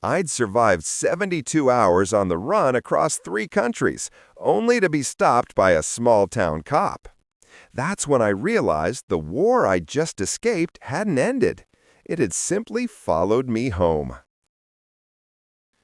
I'd survived 72 hours on the run across 3 countries, only to be stopped by a small-town cop. That's when I realized the war I'd just escaped hadn't ended. It had simply followed me home.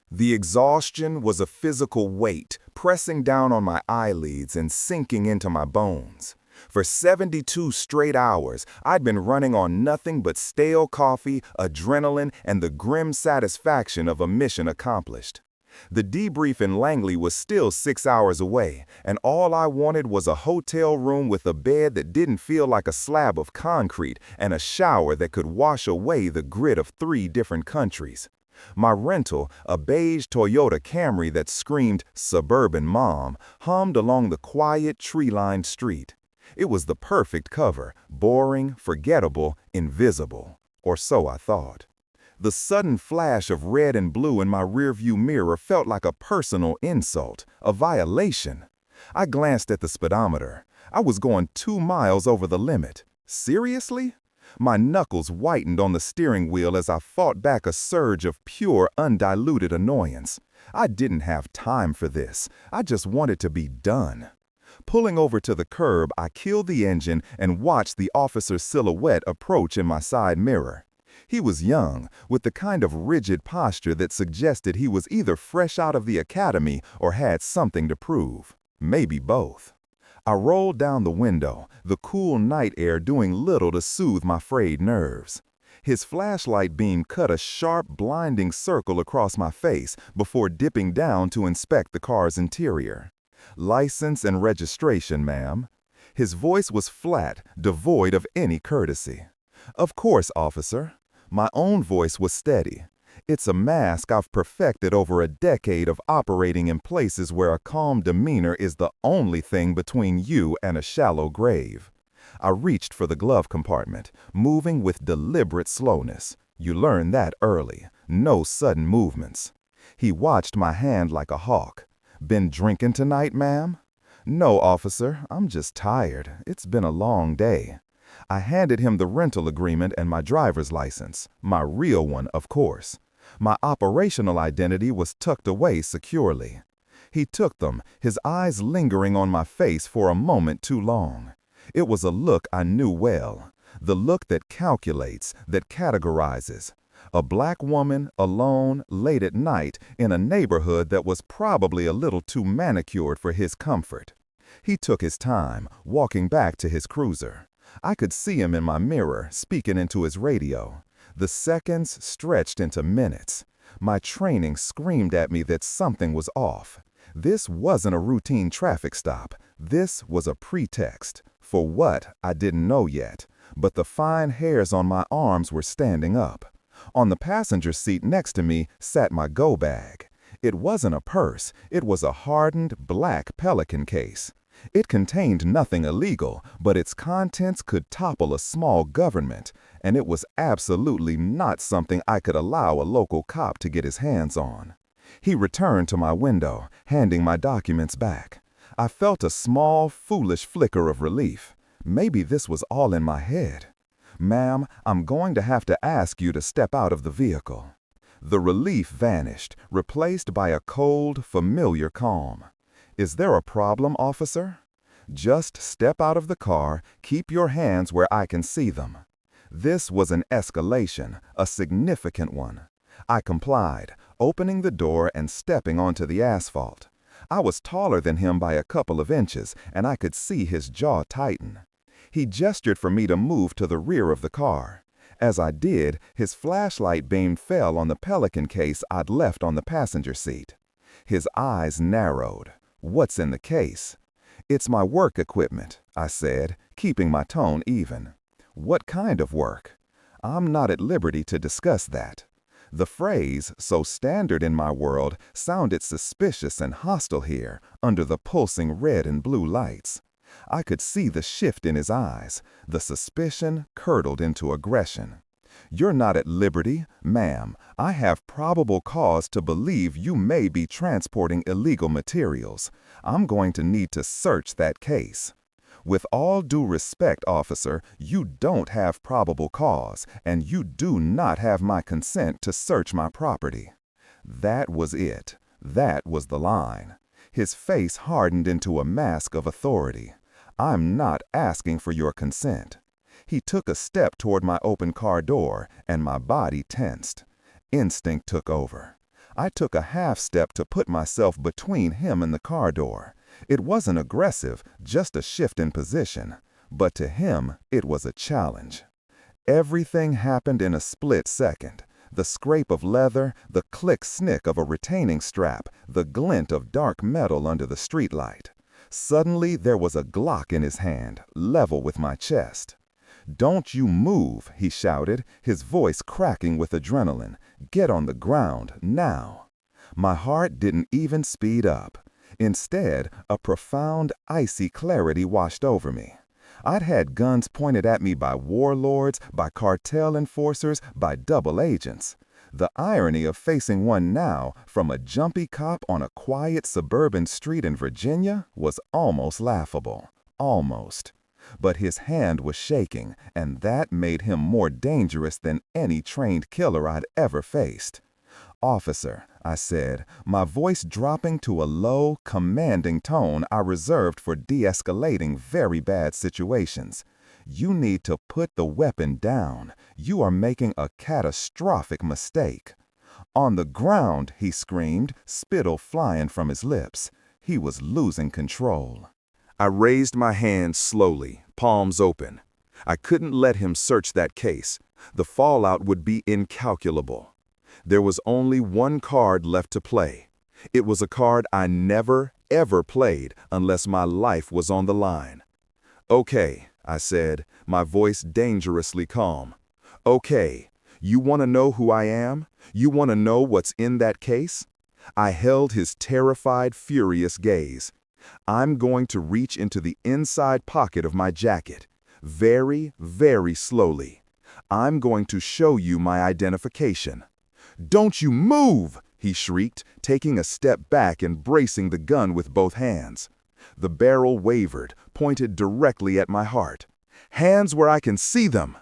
The exhaustion was a physical weight pressing down on my eyelids and sinking into my bones. For 72 straight hours, I'd been running on nothing but stale coffee, adrenaline, and the grim satisfaction of a mission accomplished. The debrief in Langley was still 6 hours away, and all I wanted was a hotel room with a bed that didn't feel like a slab of concrete and a shower that could wash away the grit of 3 different countries. My rental, a beige Toyota Camry that screamed "Suburban Mom," hummed along the quiet, tree-lined street. It was the perfect cover, boring, forgettable, invisible. Or so I thought. The sudden flash of red and blue in my rearview mirror felt like a personal insult, a violation. I glanced at the speedometer. I was going 2 miles over the limit. Seriously? My knuckles whitened on the steering wheel as I fought back a surge of pure, undiluted annoyance. I didn't have time for this. I just wanted to be done. Pulling over to the curb, I killed the engine and watched the officer's silhouette approach in my side mirror. He was young, with the kind of rigid posture that suggested he was either fresh out of the academy or had something to prove. Maybe both. I rolled down the window, the cool night air doing little to soothe my frayed nerves. His flashlight beam cut a sharp, blinding circle across my face before dipping down to inspect the car's interior. "License and registration, ma'am." His voice was flat, devoid of any courtesy. "Of course, officer." My own voice was steady. It's a mask I've perfected over a decade of operating in places where a calm demeanor is the only thing between you and a shallow grave. I reached for the glove compartment, moving with deliberate slowness. You learn that early. No sudden movements. He watched my hand like a hawk. "Been drinking tonight, ma'am?" "No, officer. I'm just tired. It's been a long day." I handed him the rental agreement and my driver's license. My real one, of course. My operational identity was tucked away securely. He took them, his eyes lingering on my face for a moment too long. It was a look I knew well. The look that calculates, that categorizes. A black woman, alone, late at night, in a neighborhood that was probably a little too manicured for his comfort. He took his time, walking back to his cruiser. I could see him in my mirror, speaking into his radio. The seconds stretched into minutes. My training screamed at me that something was off. This wasn't a routine traffic stop. This was a pretext. For what, I didn't know yet. But the fine hairs on my arms were standing up. On the passenger seat next to me sat my go bag. It wasn't a purse. It was a hardened, black Pelican case. It contained nothing illegal, but its contents could topple a small government, and it was absolutely not something I could allow a local cop to get his hands on. He returned to my window, handing my documents back. I felt a small, foolish flicker of relief. Maybe this was all in my head. "Ma'am, I'm going to have to ask you to step out of the vehicle." The relief vanished, replaced by a cold, familiar calm. "Is there a problem, officer?" "Just step out of the car, keep your hands where I can see them." This was an escalation, a significant one. I complied, opening the door and stepping onto the asphalt. I was taller than him by a couple of inches, and I could see his jaw tighten. He gestured for me to move to the rear of the car. As I did, his flashlight beam fell on the Pelican case I'd left on the passenger seat. His eyes narrowed. "What's in the case?" "It's my work equipment," I said, keeping my tone even. "What kind of work?" "I'm not at liberty to discuss that." The phrase, so standard in my world, sounded suspicious and hostile here, under the pulsing red and blue lights. I could see the shift in his eyes. The suspicion curdled into aggression. "You're not at liberty, ma'am. I have probable cause to believe you may be transporting illegal materials. I'm going to need to search that case." "With all due respect, officer, you don't have probable cause, and you do not have my consent to search my property." That was it. That was the line. His face hardened into a mask of authority. I'm not asking for your consent. He took a step toward my open car door, and my body tensed. Instinct took over. I took a half step to put myself between him and the car door. It wasn't aggressive, just a shift in position. But to him, it was a challenge. Everything happened in a split second. The scrape of leather, the click-snick of a retaining strap, the glint of dark metal under the streetlight. Suddenly, there was a Glock in his hand, level with my chest. "Don't you move," he shouted, his voice cracking with adrenaline. "Get on the ground, now." My heart didn't even speed up. Instead, a profound, icy clarity washed over me. I'd had guns pointed at me by warlords, by cartel enforcers, by double agents. The irony of facing one now, from a jumpy cop on a quiet suburban street in Virginia, was almost laughable. Almost. But his hand was shaking, and that made him more dangerous than any trained killer I'd ever faced. "Officer," I said, my voice dropping to a low, commanding tone I reserved for de-escalating very bad situations. "You need to put the weapon down. You are making a catastrophic mistake." "On the ground," he screamed, spittle flying from his lips. He was losing control. I raised my hands slowly, palms open. I couldn't let him search that case. The fallout would be incalculable. There was only one card left to play. It was a card I never, ever played unless my life was on the line. "Okay," I said, my voice dangerously calm. "Okay, you want to know who I am? You want to know what's in that case?" I held his terrified, furious gaze. "I'm going to reach into the inside pocket of my jacket. Very, very slowly. I'm going to show you my identification." "Don't you move!" he shrieked, taking a step back and bracing the gun with both hands. The barrel wavered, pointed directly at my heart. "Hands where I can see them!"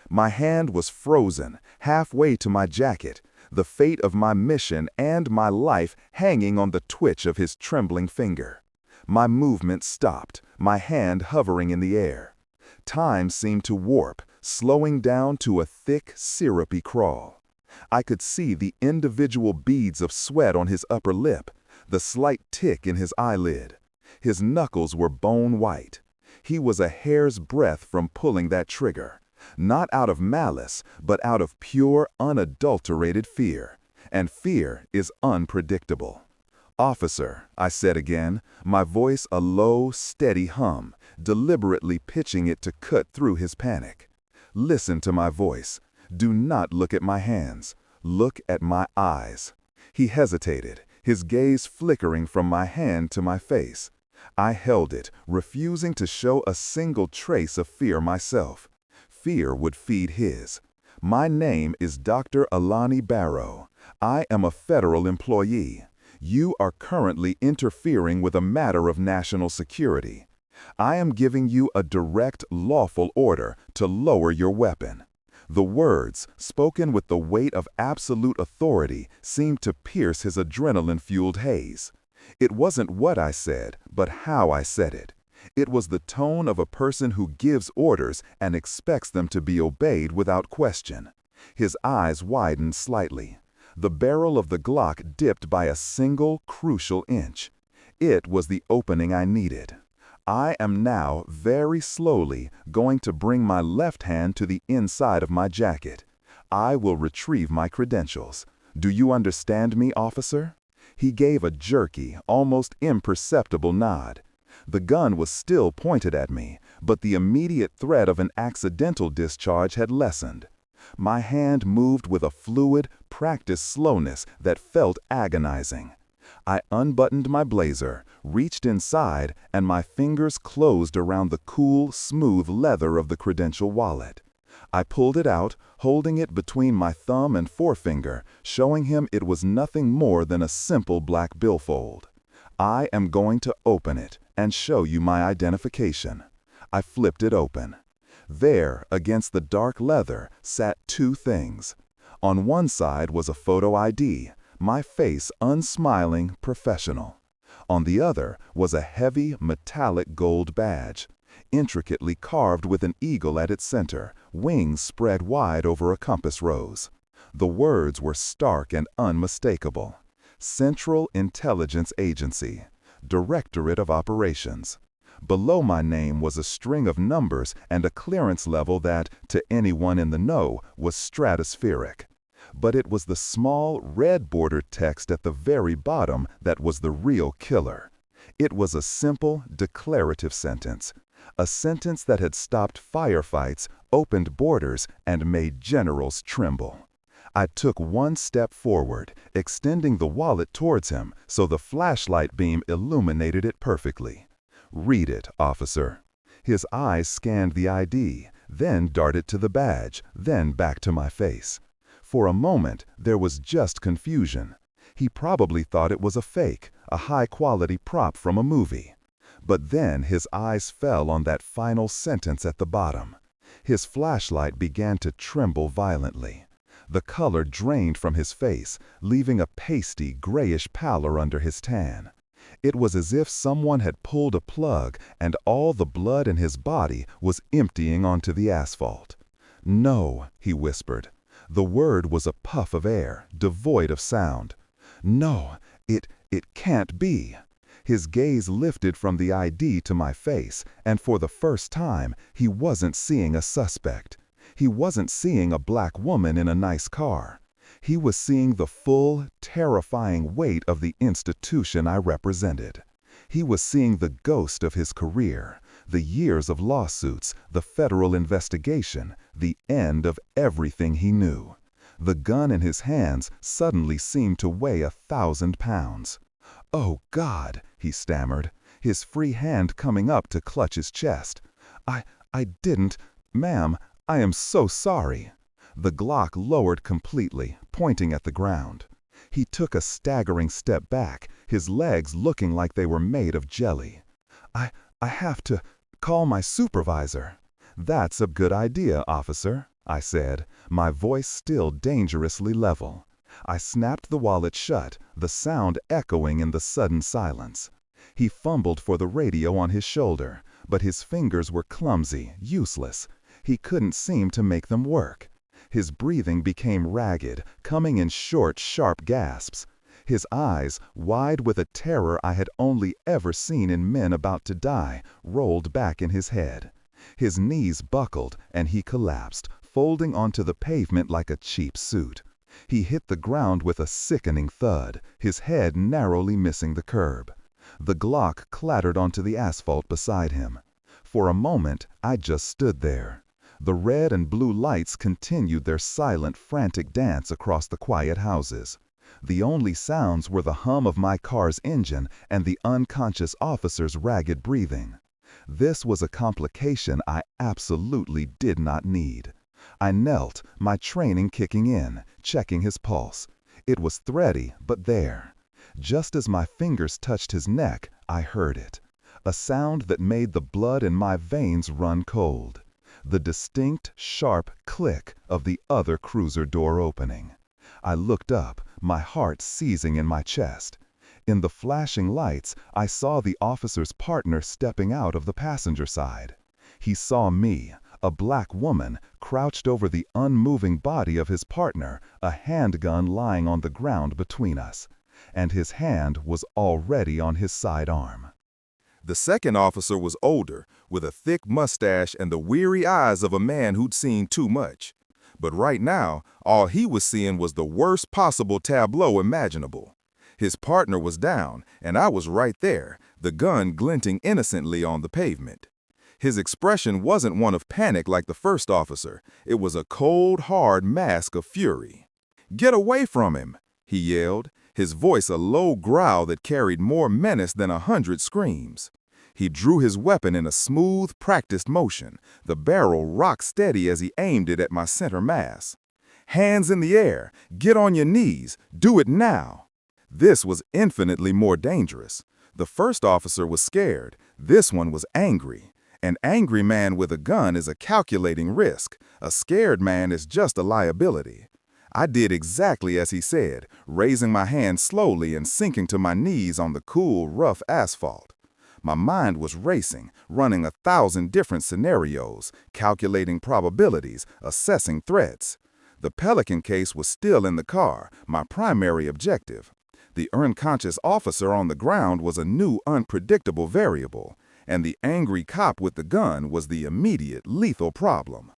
My hand was frozen, halfway to my jacket, the fate of my mission and my life hanging on the twitch of his trembling finger. My movement stopped, my hand hovering in the air. Time seemed to warp, slowing down to a thick, syrupy crawl. I could see the individual beads of sweat on his upper lip, the slight tick in his eyelid. His knuckles were bone white. He was a hair's breadth from pulling that trigger, not out of malice, but out of pure, unadulterated fear. And fear is unpredictable. "Officer," I said again, my voice a low, steady hum, deliberately pitching it to cut through his panic. "Listen to my voice. Do not look at my hands. Look at my eyes." He hesitated, his gaze flickering from my hand to my face. I held it, refusing to show a single trace of fear myself. Fear would feed his. "My name is Dr. Alani Barrow. I am a federal employee. You are currently interfering with a matter of national security. I am giving you a direct, lawful order to lower your weapon." The words, spoken with the weight of absolute authority, seemed to pierce his adrenaline-fueled haze. It wasn't what I said, but how I said it. It was the tone of a person who gives orders and expects them to be obeyed without question. His eyes widened slightly. The barrel of the Glock dipped by a single, crucial inch. It was the opening I needed. I am now, very slowly, going to bring my left hand to the inside of my jacket. I will retrieve my credentials. Do you understand me, officer? He gave a jerky, almost imperceptible nod. The gun was still pointed at me, but the immediate threat of an accidental discharge had lessened. My hand moved with a fluid, practiced slowness that felt agonizing. I unbuttoned my blazer, reached inside, and my fingers closed around the cool, smooth leather of the credential wallet. I pulled it out, holding it between my thumb and forefinger, showing him it was nothing more than a simple black billfold. "I am going to open it and show you my identification." I flipped it open. There, against the dark leather, sat two things. On one side was a photo ID, my face unsmiling, professional. On the other was a heavy, metallic gold badge, intricately carved with an eagle at its center, wings spread wide over a compass rose. The words were stark and unmistakable. Central Intelligence Agency, Directorate of Operations. Below my name was a string of numbers and a clearance level that, to anyone in the know, was stratospheric. But it was the small, red-bordered text at the very bottom that was the real killer. It was a simple, declarative sentence. A sentence that had stopped firefights, opened borders, and made generals tremble. I took one step forward, extending the wallet towards him so the flashlight beam illuminated it perfectly. "Read it, officer." His eyes scanned the ID, then darted to the badge, then back to my face. For a moment, there was just confusion. He probably thought it was a fake, a high-quality prop from a movie. But then his eyes fell on that final sentence at the bottom. His flashlight began to tremble violently. The color drained from his face, leaving a pasty, grayish pallor under his tan. It was as if someone had pulled a plug and all the blood in his body was emptying onto the asphalt. "No," he whispered. The word was a puff of air, devoid of sound. "No, it can't be." His gaze lifted from the ID to my face, and for the first time, he wasn't seeing a suspect. He wasn't seeing a black woman in a nice car. He was seeing the full, terrifying weight of the institution I represented. He was seeing the ghost of his career, the years of lawsuits, the federal investigation, the end of everything he knew. The gun in his hands suddenly seemed to weigh 1,000 pounds. "Oh, God," he stammered, his free hand coming up to clutch his chest. I didn't, ma'am, I am so sorry." The Glock lowered completely, pointing at the ground. He took a staggering step back, his legs looking like they were made of jelly. I have to call my supervisor." "That's a good idea, officer," I said, my voice still dangerously level. I snapped the wallet shut, the sound echoing in the sudden silence. He fumbled for the radio on his shoulder, but his fingers were clumsy, useless. He couldn't seem to make them work. His breathing became ragged, coming in short, sharp gasps. His eyes, wide with a terror I had only ever seen in men about to die, rolled back in his head. His knees buckled, and he collapsed, folding onto the pavement like a cheap suit. He hit the ground with a sickening thud, his head narrowly missing the curb. The Glock clattered onto the asphalt beside him. For a moment, I just stood there. The red and blue lights continued their silent, frantic dance across the quiet houses. The only sounds were the hum of my car's engine and the unconscious officer's ragged breathing. This was a complication I absolutely did not need. I knelt, my training kicking in, checking his pulse. It was thready, but there. Just as my fingers touched his neck, I heard it. A sound that made the blood in my veins run cold. The distinct, sharp click of the other cruiser door opening. I looked up, my heart seizing in my chest. In the flashing lights, I saw the officer's partner stepping out of the passenger side. He saw me, a black woman, crouched over the unmoving body of his partner, a handgun lying on the ground between us. And his hand was already on his sidearm. The second officer was older, with a thick mustache and the weary eyes of a man who'd seen too much. But right now, all he was seeing was the worst possible tableau imaginable. His partner was down, and I was right there, the gun glinting innocently on the pavement. His expression wasn't one of panic like the first officer. It was a cold, hard mask of fury. "Get away from him!" he yelled, his voice a low growl that carried more menace than 100 screams. He drew his weapon in a smooth, practiced motion, the barrel rock steady as he aimed it at my center mass. "Hands in the air! Get on your knees! Do it now!" This was infinitely more dangerous. The first officer was scared. This one was angry. An angry man with a gun is a calculating risk. A scared man is just a liability. I did exactly as he said, raising my hand slowly and sinking to my knees on the cool, rough asphalt. My mind was racing, running 1,000 different scenarios, calculating probabilities, assessing threats. The Pelican case was still in the car, my primary objective. The unconscious officer on the ground was a new, unpredictable variable, and the angry cop with the gun was the immediate, lethal problem.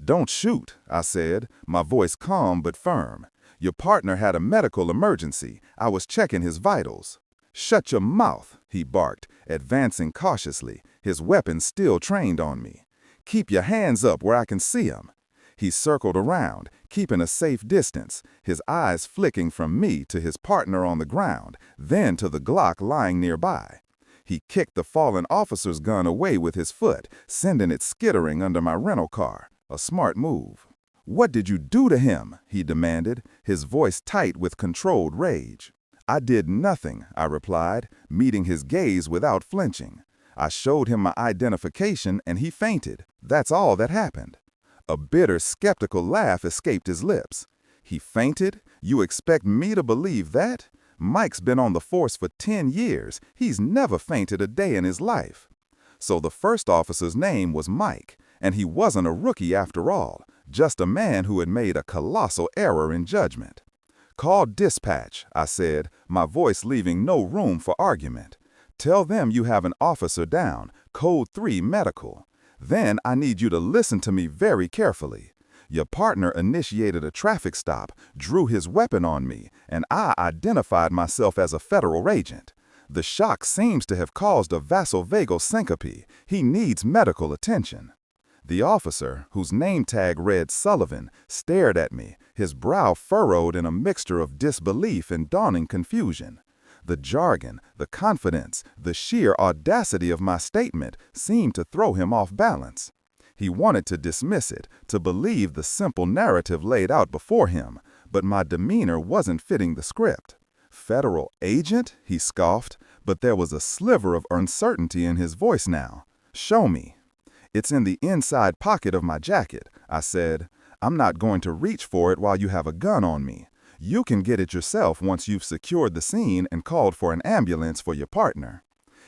"Don't shoot," I said, my voice calm but firm. "Your partner had a medical emergency. I was checking his vitals." "Shut your mouth," he barked, advancing cautiously, his weapon still trained on me. "Keep your hands up where I can see 'em." He circled around, keeping a safe distance, his eyes flicking from me to his partner on the ground, then to the Glock lying nearby. He kicked the fallen officer's gun away with his foot, sending it skittering under my rental car. A smart move. "What did you do to him?" he demanded, his voice tight with controlled rage. "I did nothing," I replied, meeting his gaze without flinching. "I showed him my identification and he fainted. That's all that happened." A bitter, skeptical laugh escaped his lips. "He fainted? You expect me to believe that? Mike's been on the force for 10 years. He's never fainted a day in his life." So the first officer's name was Mike, and he wasn't a rookie after all, just a man who had made a colossal error in judgment. "Call dispatch," I said, my voice leaving no room for argument. "Tell them you have an officer down, code 3 medical. Then I need you to listen to me very carefully. Your partner initiated a traffic stop, drew his weapon on me, and I identified myself as a federal agent. The shock seems to have caused a vasovagal syncope. He needs medical attention." The officer, whose name tag read Sullivan, stared at me, his brow furrowed in a mixture of disbelief and dawning confusion. The jargon, the confidence, the sheer audacity of my statement seemed to throw him off balance. He wanted to dismiss it, to believe the simple narrative laid out before him, but my demeanor wasn't fitting the script. "Federal agent?" he scoffed, but there was a sliver of uncertainty in his voice now. "Show me." "It's in the inside pocket of my jacket," I said. "I'm not going to reach for it while you have a gun on me. You can get it yourself once you've secured the scene and called for an ambulance for your partner."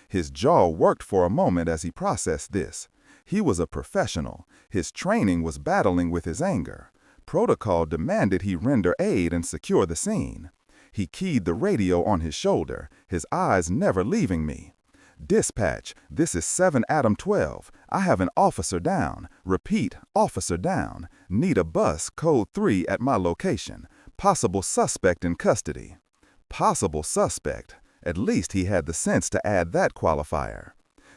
His jaw worked for a moment as he processed this. He was a professional. His training was battling with his anger. Protocol demanded he render aid and secure the scene. He keyed the radio on his shoulder, his eyes never leaving me. "Dispatch, this is 7 Adam 12. I have an officer down. Repeat, officer down. Need a bus, code 3 at my location. Possible suspect in custody." Possible suspect. At least he had the sense to add that qualifier.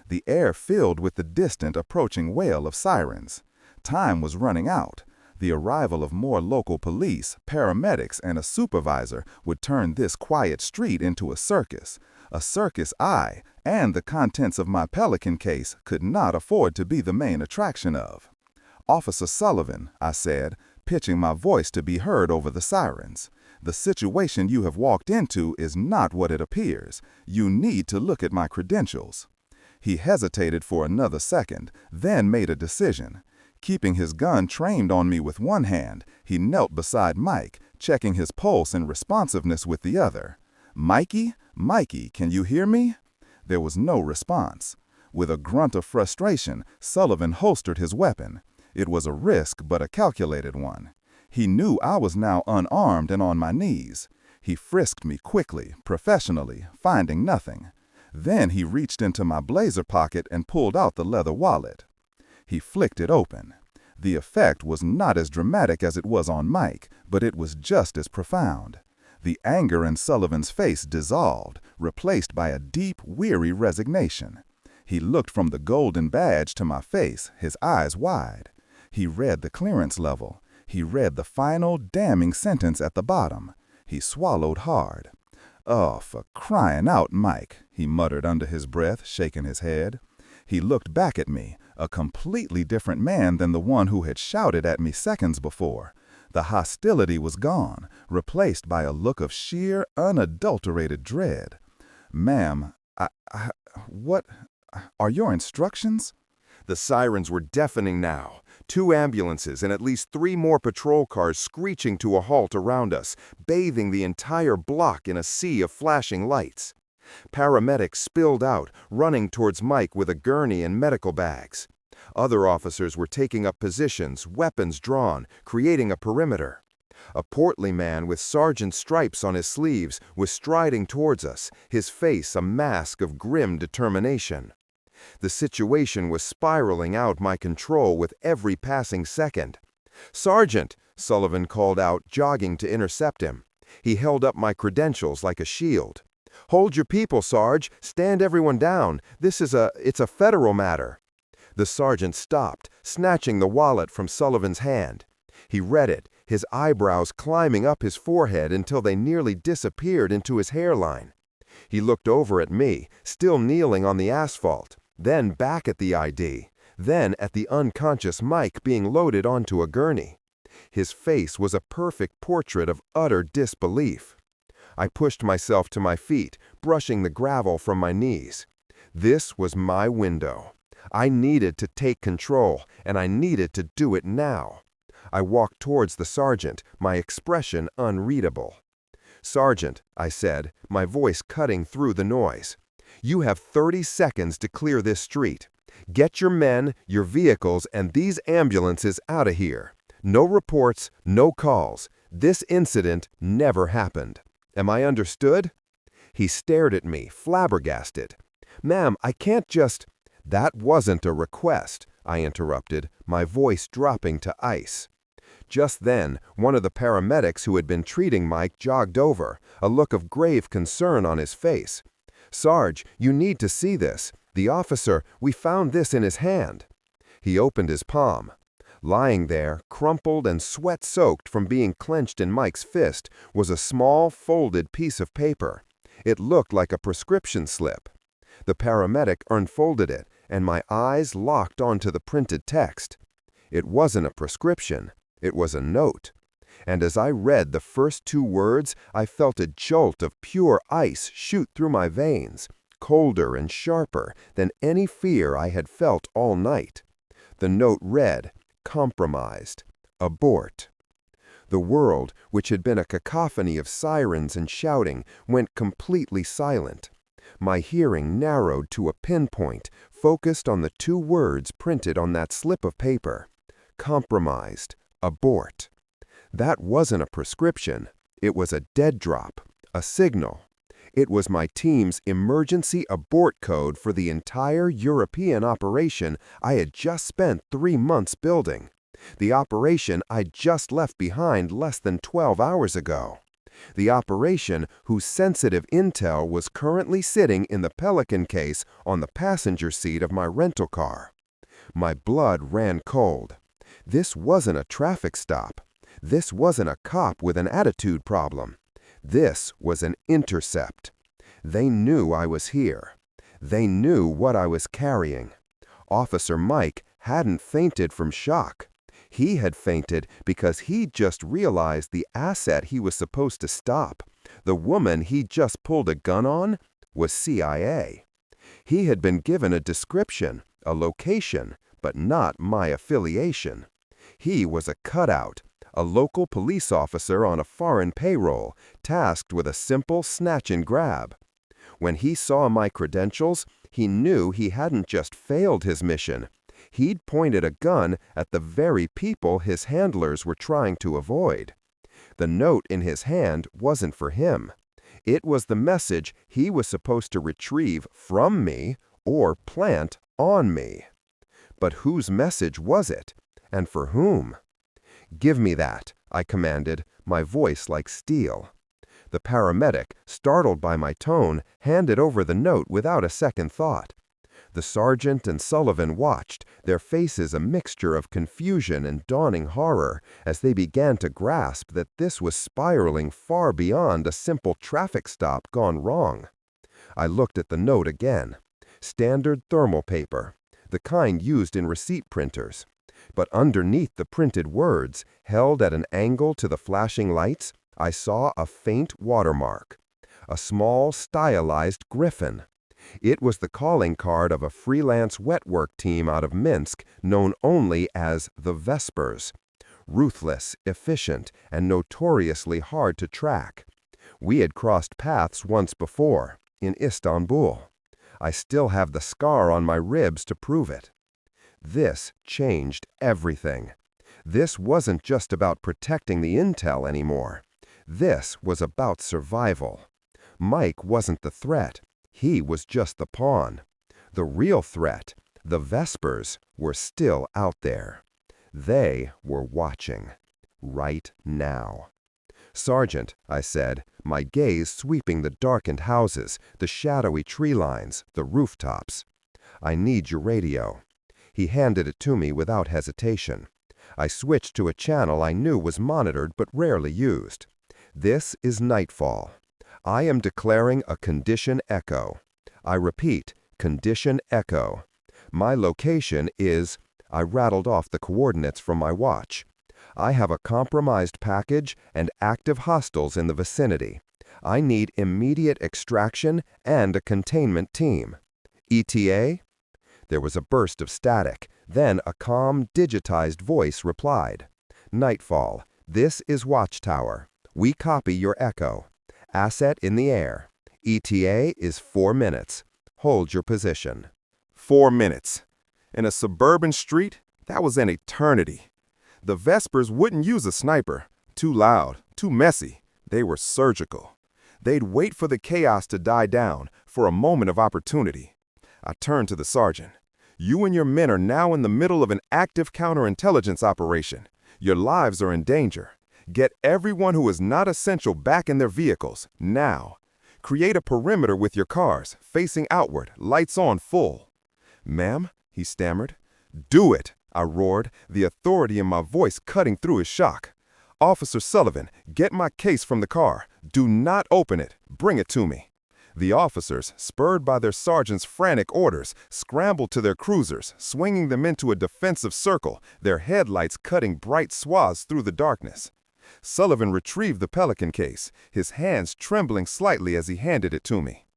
The air filled with the distant, approaching wail of sirens. Time was running out. The arrival of more local police, paramedics, and a supervisor would turn this quiet street into a circus I, and the contents of my Pelican case, could not afford to be the main attraction of. "Officer Sullivan," I said, pitching my voice to be heard over the sirens, "the situation you have walked into is not what it appears. You need to look at my credentials." He hesitated for another second, then made a decision. Keeping his gun trained on me with one hand, he knelt beside Mike, checking his pulse and responsiveness with the other. "Mikey? Mikey, can you hear me?" There was no response. With a grunt of frustration, Sullivan holstered his weapon. It was a risk, but a calculated one. He knew I was now unarmed and on my knees. He frisked me quickly, professionally, finding nothing. Then he reached into my blazer pocket and pulled out the leather wallet. He flicked it open. The effect was not as dramatic as it was on Mike, but it was just as profound. The anger in Sullivan's face dissolved, replaced by a deep, weary resignation. He looked from the golden badge to my face, his eyes wide. He read the clearance level. He read the final, damning sentence at the bottom. He swallowed hard. "Oh, for crying out, Mike," he muttered under his breath, shaking his head. He looked back at me, a completely different man than the one who had shouted at me seconds before. The hostility was gone, replaced by a look of sheer, unadulterated dread. "Ma'am, what are your instructions?" The sirens were deafening now. 2 ambulances and at least 3 more patrol cars screeching to a halt around us, bathing the entire block in a sea of flashing lights. Paramedics spilled out, running towards Mike with a gurney and medical bags. Other officers were taking up positions, weapons drawn, creating a perimeter. A portly man with sergeant stripes on his sleeves was striding towards us, his face a mask of grim determination. The situation was spiraling out my control with every passing second. "Sergeant!" Sullivan called out, jogging to intercept him. He held up my credentials like a shield. "Hold your people, Sarge! Stand everyone down! It's a federal matter!" The sergeant stopped, snatching the wallet from Sullivan's hand. He read it, his eyebrows climbing up his forehead until they nearly disappeared into his hairline. He looked over at me, still kneeling on the asphalt, then back at the ID, then at the unconscious Mike being loaded onto a gurney. His face was a perfect portrait of utter disbelief. I pushed myself to my feet, brushing the gravel from my knees. This was my window. I needed to take control, and I needed to do it now. I walked towards the sergeant, my expression unreadable. "Sergeant," I said, my voice cutting through the noise, "you have 30 seconds to clear this street. Get your men, your vehicles, and these ambulances out of here. No reports, no calls. This incident never happened. Am I understood?" He stared at me, flabbergasted. "Ma'am, I can't just—" "That wasn't a request," I interrupted, my voice dropping to ice. Just then, one of the paramedics who had been treating Mike jogged over, a look of grave concern on his face. "Sarge, you need to see this. The officer, we found this in his hand." He opened his palm. Lying there, crumpled and sweat-soaked from being clenched in Mike's fist, was a small, folded piece of paper. It looked like a prescription slip. The paramedic unfolded it, and my eyes locked onto the printed text. It wasn't a prescription. It was a note. And as I read the first 2 words, I felt a jolt of pure ice shoot through my veins, colder and sharper than any fear I had felt all night. The note read, "Compromised. Abort." The world, which had been a cacophony of sirens and shouting, went completely silent. My hearing narrowed to a pinpoint, focused on the 2 words printed on that slip of paper. Compromised. Abort. That wasn't a prescription. It was a dead drop, a signal. It was my team's emergency abort code for the entire European operation I had just spent 3 months building. The operation I'd just left behind less than 12 hours ago. The operation whose sensitive intel was currently sitting in the Pelican case on the passenger seat of my rental car. My blood ran cold. This wasn't a traffic stop. This wasn't a cop with an attitude problem. This was an intercept. They knew I was here. They knew what I was carrying. Officer Mike hadn't fainted from shock. He had fainted because he'd just realized the asset he was supposed to stop, the woman he'd just pulled a gun on, was CIA. He had been given a description, a location, but not my affiliation. He was a cutout, a local police officer on a foreign payroll, tasked with a simple snatch and grab. When he saw my credentials, he knew he hadn't just failed his mission. He'd pointed a gun at the very people his handlers were trying to avoid. The note in his hand wasn't for him. It was the message he was supposed to retrieve from me or plant on me. But whose message was it? And for whom? "Give me that," I commanded, my voice like steel. The paramedic, startled by my tone, handed over the note without a second thought. The sergeant and Sullivan watched, their faces a mixture of confusion and dawning horror, as they began to grasp that this was spiraling far beyond a simple traffic stop gone wrong. I looked at the note again. Standard thermal paper, the kind used in receipt printers. But underneath the printed words, held at an angle to the flashing lights, I saw a faint watermark. A small, stylized griffin. It was the calling card of a freelance wet work team out of Minsk known only as the Vespers. Ruthless, efficient, and notoriously hard to track. We had crossed paths once before, in Istanbul. I still have the scar on my ribs to prove it. This changed everything. This wasn't just about protecting the intel anymore. This was about survival. Mike wasn't the threat. He was just the pawn. The real threat, the Vespers, were still out there. They were watching. Right now. "Sergeant," I said, my gaze sweeping the darkened houses, the shadowy tree lines, the rooftops. "I need your radio." He handed it to me without hesitation. I switched to a channel I knew was monitored but rarely used. "This is Nightfall. I am declaring a condition echo. I repeat, condition echo. My location is—" I rattled off the coordinates from my watch. "I have a compromised package and active hostiles in the vicinity. I need immediate extraction and a containment team. ETA?" There was a burst of static. Then a calm, digitized voice replied. "Nightfall, this is Watchtower. We copy your echo. Asset in the air. ETA is 4 minutes. Hold your position." 4 minutes. In a suburban street, that was an eternity. The Vespers wouldn't use a sniper. Too loud, too messy. They were surgical. They'd wait for the chaos to die down, for a moment of opportunity. I turned to the sergeant. "You and your men are now in the middle of an active counterintelligence operation. Your lives are in danger. Get everyone who is not essential back in their vehicles, now. Create a perimeter with your cars, facing outward, lights on full." "Ma'am?" he stammered. "Do it!" I roared, the authority in my voice cutting through his shock. "Officer Sullivan, get my case from the car. Do not open it. Bring it to me." The officers, spurred by their sergeant's frantic orders, scrambled to their cruisers, swinging them into a defensive circle, their headlights cutting bright swaths through the darkness. Sullivan retrieved the Pelican case, his hands trembling slightly as he handed it to me.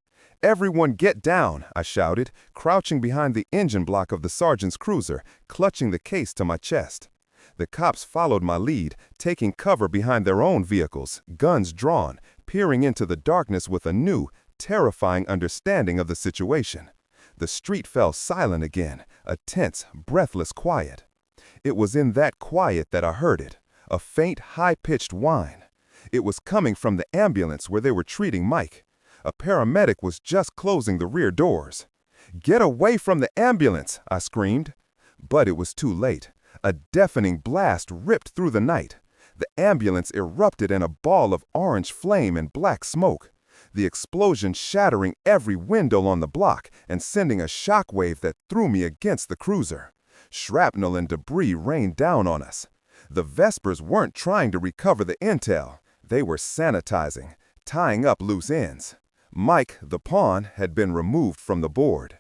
"Everyone get down," I shouted, crouching behind the engine block of the sergeant's cruiser, clutching the case to my chest. The cops followed my lead, taking cover behind their own vehicles, guns drawn, peering into the darkness with a new, terrifying understanding of the situation. The street fell silent again, a tense, breathless quiet. It was in that quiet that I heard it, a faint, high-pitched whine. It was coming from the ambulance where they were treating Mike. A paramedic was just closing the rear doors. "Get away from the ambulance!" I screamed. But it was too late. A deafening blast ripped through the night. The ambulance erupted in a ball of orange flame and black smoke, the explosion shattering every window on the block and sending a shockwave that threw me against the cruiser. Shrapnel and debris rained down on us. The Vespers weren't trying to recover the intel. They were sanitizing, tying up loose ends. Mike, the pawn, had been removed from the board.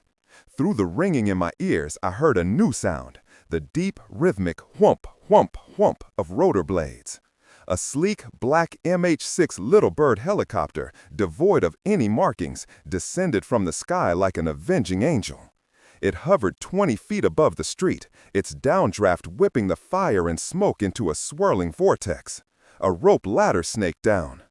Through the ringing in my ears, I heard a new sound, the deep, rhythmic whump, whump, whump of rotor blades. A sleek, black MH-6 Little Bird helicopter, devoid of any markings, descended from the sky like an avenging angel. It hovered 20 feet above the street, its downdraft whipping the fire and smoke into a swirling vortex. A rope ladder snaked down.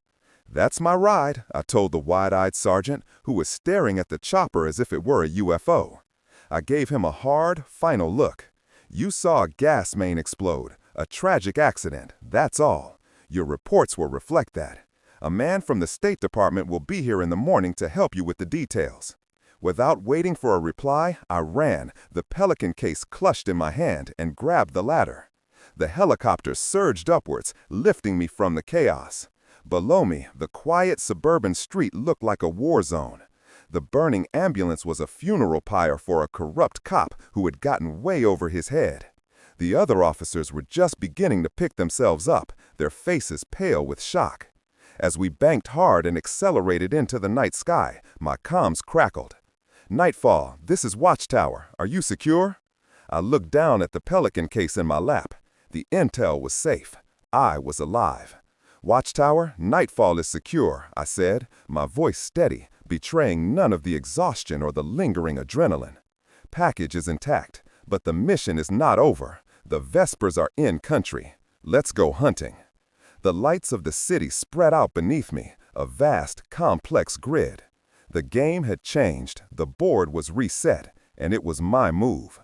"That's my ride," I told the wide-eyed sergeant, who was staring at the chopper as if it were a UFO. I gave him a hard, final look. "You saw a gas main explode, a tragic accident, that's all. Your reports will reflect that. A man from the State Department will be here in the morning to help you with the details." Without waiting for a reply, I ran, the Pelican case clutched in my hand, and grabbed the ladder. The helicopter surged upwards, lifting me from the chaos. Below me, the quiet suburban street looked like a war zone. The burning ambulance was a funeral pyre for a corrupt cop who had gotten way over his head. The other officers were just beginning to pick themselves up, their faces pale with shock. As we banked hard and accelerated into the night sky, my comms crackled. "Nightfall, this is Watchtower. Are you secure?" I looked down at the Pelican case in my lap. The intel was safe. I was alive. "Watchtower, Nightfall is secure," I said, my voice steady, betraying none of the exhaustion or the lingering adrenaline. Package is intact, but the mission is not over. The Vespers are in country. Let's go hunting. The lights of the city spread out beneath me, a vast, complex grid. The game had changed, the board was reset, and it was my move.